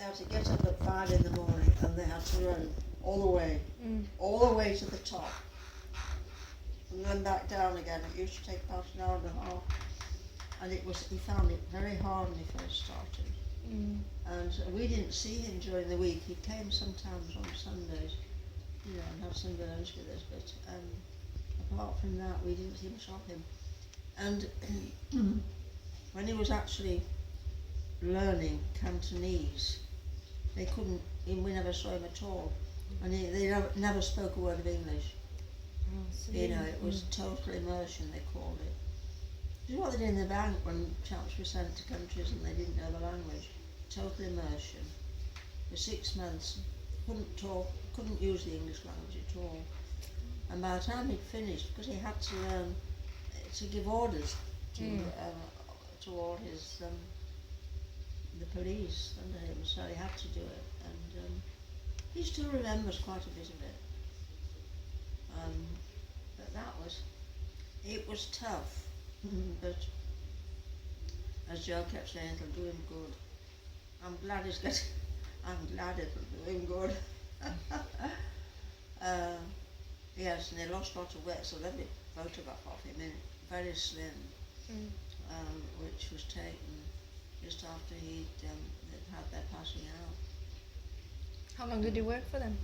had to get up at 5 in the morning and they had to run all the way to the top. And then back down again. It used to take about an hour and a half. And he found it very hard when he first started. And we didn't see him during the week. He came sometimes on Sundays, and have some lunch with us, but apart from that, we didn't see much of him. And when he was actually learning Cantonese, we never saw him at all. And they never spoke a word of English. It was total immersion, they called it. This is what they did in the bank when chaps were sent to countries and they didn't know the language. Total immersion. For 6 months, couldn't talk, couldn't use the English language at all. And by the time he'd finished, because he had to learn to give orders to all his the police under him, so he had to do it. And he still remembers quite a bit of it. But it was tough. But as Joe kept saying, it'll do him good. I'm glad it'll do him good. Yes, and he lost lots of weight, so lovely photograph of him, very slim, which was taken just after he'd had their passing out. How long did you work for them?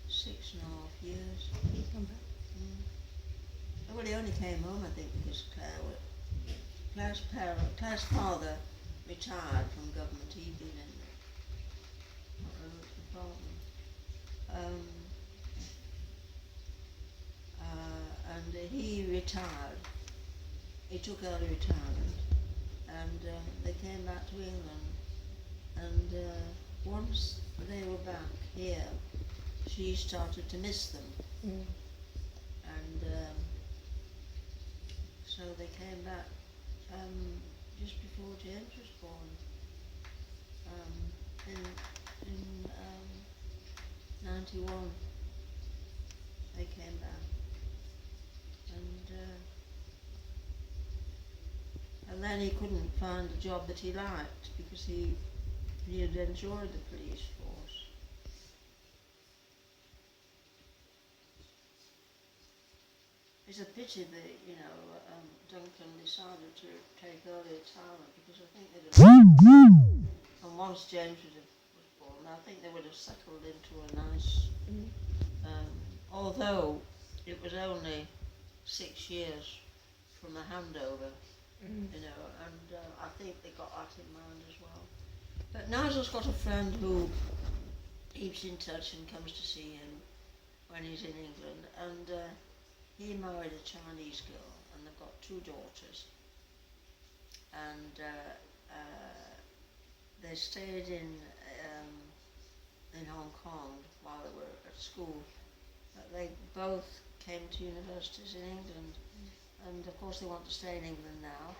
6.5 years. Well, he only came home, I think, because Claire's father retired from government. He'd been in the problem. And he retired. He took early retirement, and they came back to England. And once they were back here, she started to miss them. And so they came back just before James was born, in 91. They came back, and then he couldn't find a job that he liked because he had enjoyed the police force. It's a pity that, Duncan decided to take early retirement because I think they'd have, and once James was born, I think they would have settled into a nice, although it was only 6 years from the handover, and I think they got that in mind as well. But Nigel's got a friend who keeps in touch and comes to see him when he's in England, and he married a Chinese girl, and they've got 2 daughters, and they stayed in Hong Kong while they were at school. But they both came to universities in England, and of course they want to stay in England now,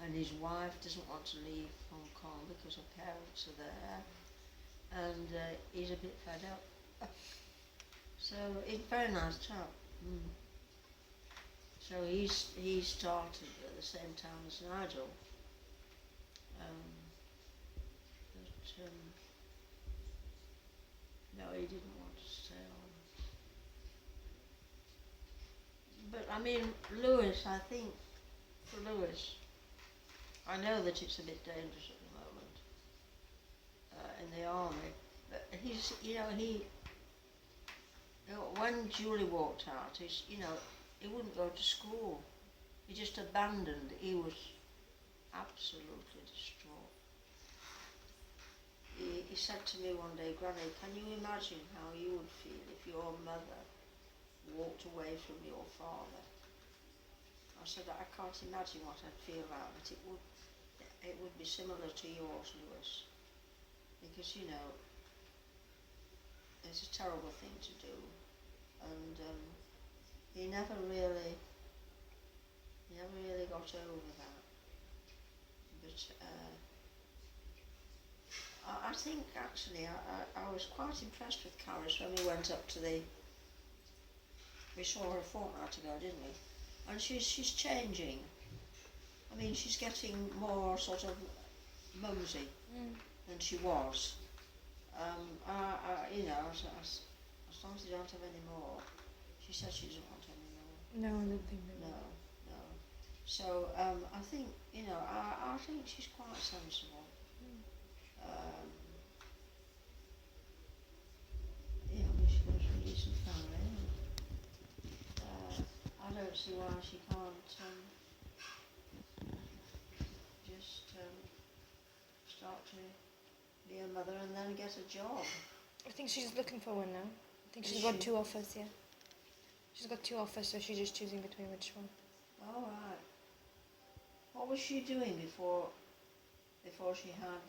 and his wife doesn't want to leave Hong Kong because her parents are there, and he's a bit fed up. So he's a very nice chap. So he started at the same time as Nigel, but no, he didn't want to stay on. But I mean, Lewis, I think for Lewis, I know that it's a bit dangerous at the moment in the army, but he's, when Julie walked out, he wouldn't go to school. He just abandoned. He was absolutely distraught. He said to me one day, Granny, can you imagine how you would feel if your mother walked away from your father? I said, I can't imagine what I'd feel like, but it would be similar to yours, Lewis, because it's a terrible thing to do, and he never really got over that. But I think actually I was quite impressed with Caris when we went up to we saw her a fortnight ago, didn't we? And she's changing. I mean, she's getting more sort of mumsy. than she was. You know, as long as they don't have any more, she said she doesn't want any more. No, I don't think they No, will. no. So I think, you know, I think she's quite sensible. Yeah, I mean, she goes from a decent family. And, I don't see why she can't just start to be a mother and then get a job. I think she's looking for one now. I think Is she's got she? 2 offers, yeah. She's got 2 offers, so she's just choosing between which one. All right. What was she doing before she had